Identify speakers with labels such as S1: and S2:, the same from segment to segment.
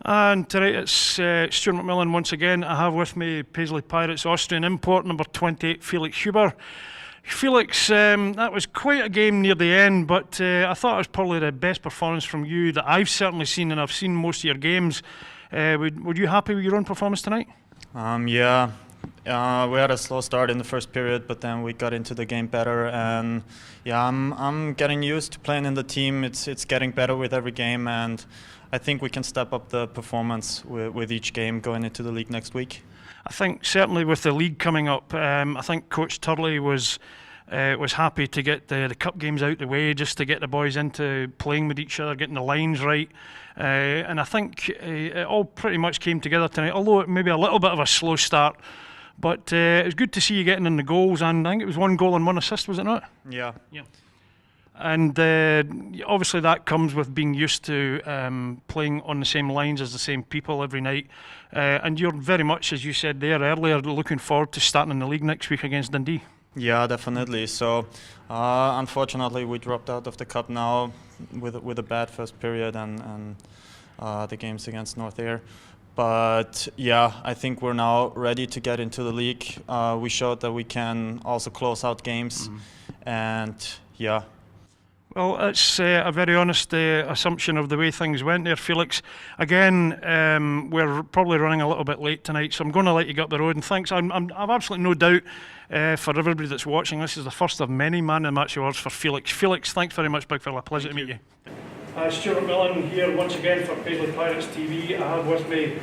S1: And tonight it's Stuart McMillan once again. I have with me Paisley Pirates Austrian import number 28, Felix Huber. Felix, that was quite a game near the end, but I thought it was probably the best performance from you that I've certainly seen, and I've seen most of your games. Were you happy with your own performance tonight?
S2: Yeah. We had a slow start in the first period, but then we got into the game better. And yeah, I'm getting used to playing in the team. It's getting better with every game, and I think we can step up the performance with each game going into the league next week.
S1: I think certainly with the league coming up, I think Coach Turley was happy to get the cup games out the way, just to get the boys into playing with each other, getting the lines right. And I think it all pretty much came together tonight, although it may be a little bit of a slow start. But it was good to see you getting in the goals, and I think it was 1 goal and 1 assist, was it not?
S2: Yeah.
S1: And obviously that comes with being used to playing on the same lines as the same people every night. And you're very much, as you said there earlier, looking forward to starting in the league next week against Dundee.
S2: Yeah, definitely. So, unfortunately, we dropped out of the cup now with a bad first period and the games against North Ayr. But yeah, I think we're now ready to get into the league. We showed that we can also close out games, and yeah.
S1: Well, it's a very honest assumption of the way things went there, Felix. Again, we're probably running a little bit late tonight, so I'm going to let you get up the road. And thanks. I've absolutely no doubt for everybody that's watching, this is the first of many Man of the Match awards for Felix. Felix, thanks very much, big fella. Pleasure to meet you. Stuart McMillan here once again for Paisley Pirates TV. I have with me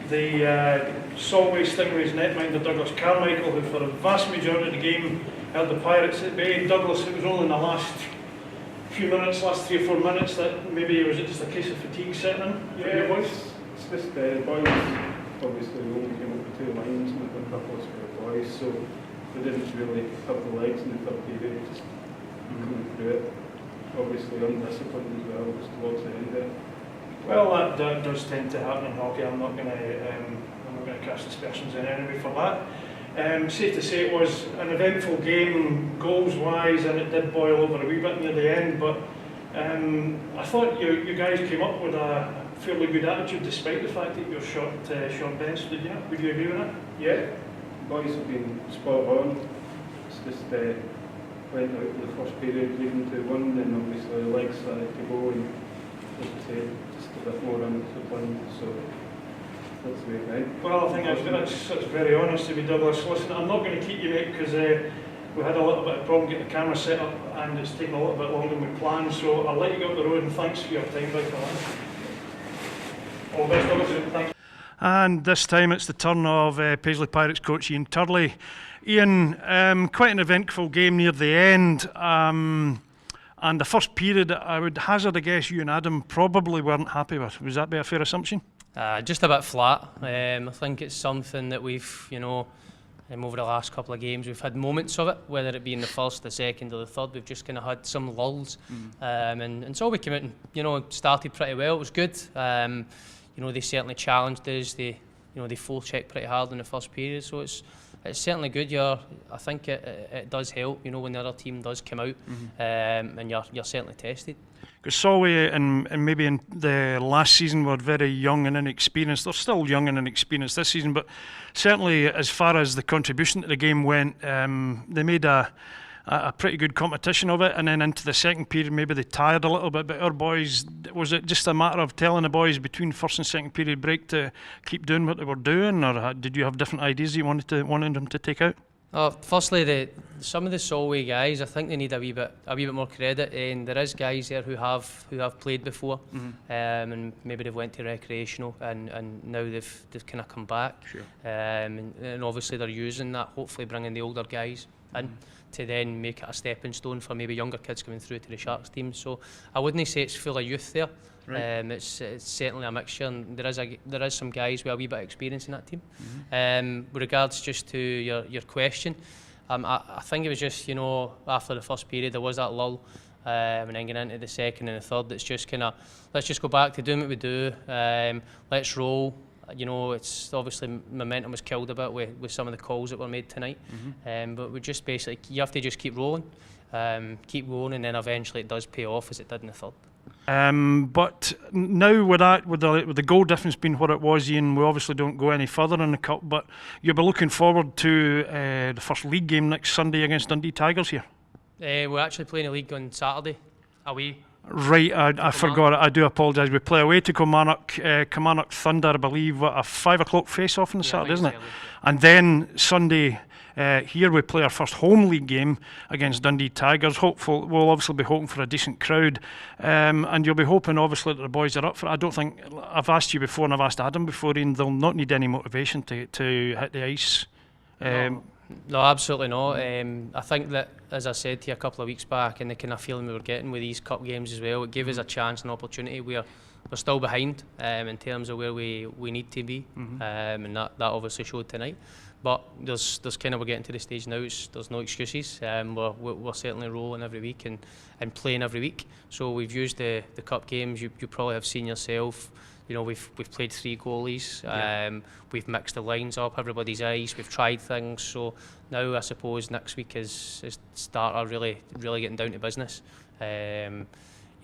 S1: the Solway Stingrays netminder Douglas Carmichael, who for the vast majority of the game held the Pirates at bay. Douglas, it was only in the last few minutes, last 3 or 4 minutes, that maybe was it just a case of fatigue setting in for your boys?
S3: It's just the boys, obviously we only came up with 2 lines and a couple of the boys, so we didn't really have the legs in the third period, just coming through it. Obviously undisciplined as well, just towards the end of it.
S1: Well, that does tend to happen in hockey. I'm not going to cast aspersions in any way for that. Safe to say it was an eventful game goals-wise, and it did boil over a wee bit near the end. But I thought you guys came up with a fairly good attitude, despite the fact that you're short bench. Did you? Would you agree with that?
S3: Yeah, the boys have been spot on. It's just went out the first period leading to 1, and obviously the legs started to go, and as I said, just a bit more undisciplined. So that's the way it went.
S1: Well, I think that's very honest of you, Douglas. Listen, I'm not going to keep you, mate, because we had a little bit of problem getting the camera set up, and it's taken a little bit longer than we planned. So I'll let you go up the road, and thanks for your time, big fella. All the best, Douglas. Thanks. And this time it's the turn of Paisley Pirates coach Ian Turley. Ian, quite an eventful game near the end. And the first period, I would hazard a guess you and Adam probably weren't happy with. Would that be a fair assumption?
S4: Just a bit flat. I think it's something that we've, over the last couple of games, we've had moments of it, whether it be in the first, the second, or the third. We've just kind of had some lulls, and so we came out and started pretty well. It was good. They certainly challenged us. They full checked pretty hard in the first period. So it's certainly good. I think it does help. When the other team does come out, and you're certainly tested.
S1: Because Solway and maybe in the last season were very young and inexperienced. They're still young and inexperienced this season, but certainly as far as the contribution to the game went, they made a pretty good competition of it. And then into the second period, maybe they tired a little bit. But our boys, was it just a matter of telling the boys between first and second period break to keep doing what they were doing, or did you have different ideas you wanted them to take out?
S4: Firstly, some of the Solway guys, I think they need a wee bit more credit, and there is guys there who have played before, and maybe they've went to recreational, and now they've kind of come back,
S1: sure.
S4: And obviously they're using that, hopefully bringing the older guys in to then make it a stepping stone for maybe younger kids coming through to the Sharks team. So I wouldn't say it's full of youth there. Right. It's certainly a mixture, and there is some guys with a wee bit of experience in that team. With regards just to your question, I think it was just after the first period there was that lull, and then getting into the second and the third, it's just kind of let's just go back to doing what we do. Let's roll. It's obviously momentum was killed a bit with some of the calls that were made tonight, but we just basically you have to just keep rolling, keep going, and then eventually it does pay off as it did in the third.
S1: But now with the goal difference being what it was, Ian, we obviously don't go any further in the cup. But you'll be looking forward to the first league game next Sunday against Dundee Tigers here.
S4: We're actually playing a league on Saturday, away.
S1: Right, I forgot it. I do apologise. We play away to Kilmarnock Thunder, I believe, a 5 o'clock face-off on the Saturday, isn't it? And then Sunday, here we play our first home league game against Dundee Tigers. We'll obviously be hoping for a decent crowd, and you'll be hoping obviously that the boys are up for it. I don't think, I've asked you before and I've asked Adam before, Ian, they'll not need any motivation to hit the ice.
S4: No, absolutely not. I think that, as I said to you a couple of weeks back, and the kind of feeling we were getting with these cup games as well, it gave us a chance and opportunity. We're still behind in terms of where we need to be, and that obviously showed tonight. But there's kind of, we're getting to the stage now. There's no excuses. We're certainly rolling every week and playing every week. So we've used the cup games. You probably have seen yourself. You know, we've played 3 goalies. We've mixed the lines up, everybody's ice. We've tried things. So now I suppose next week is start really getting down to business. You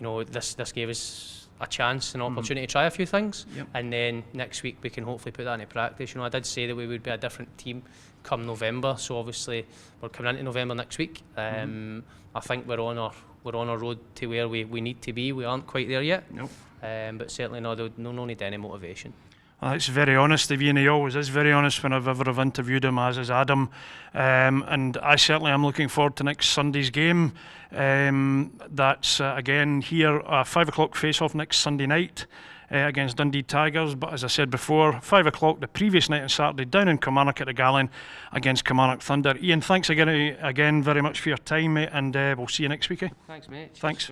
S4: know, this gave us a chance, an opportunity to try a few things, and then next week we can hopefully put that into practice. You know, I did say that we would be a different team come November. So obviously we're coming into November next week. I think we're on our road to where we need to be. We aren't quite there yet.
S1: Nope.
S4: But certainly no need any motivation.
S1: Well, that's very honest of you, and he always is very honest whenever I've interviewed him, as is Adam. And I certainly am looking forward to next Sunday's game. That's again here, 5 o'clock face-off next Sunday night against Dundee Tigers. But as I said before, 5 o'clock the previous night on Saturday down in Kilmarnock at the Gallon against Kilmarnock Thunder. Ian, thanks again very much for your time, mate, and we'll see you next week.
S4: Thanks, mate.
S1: Thanks.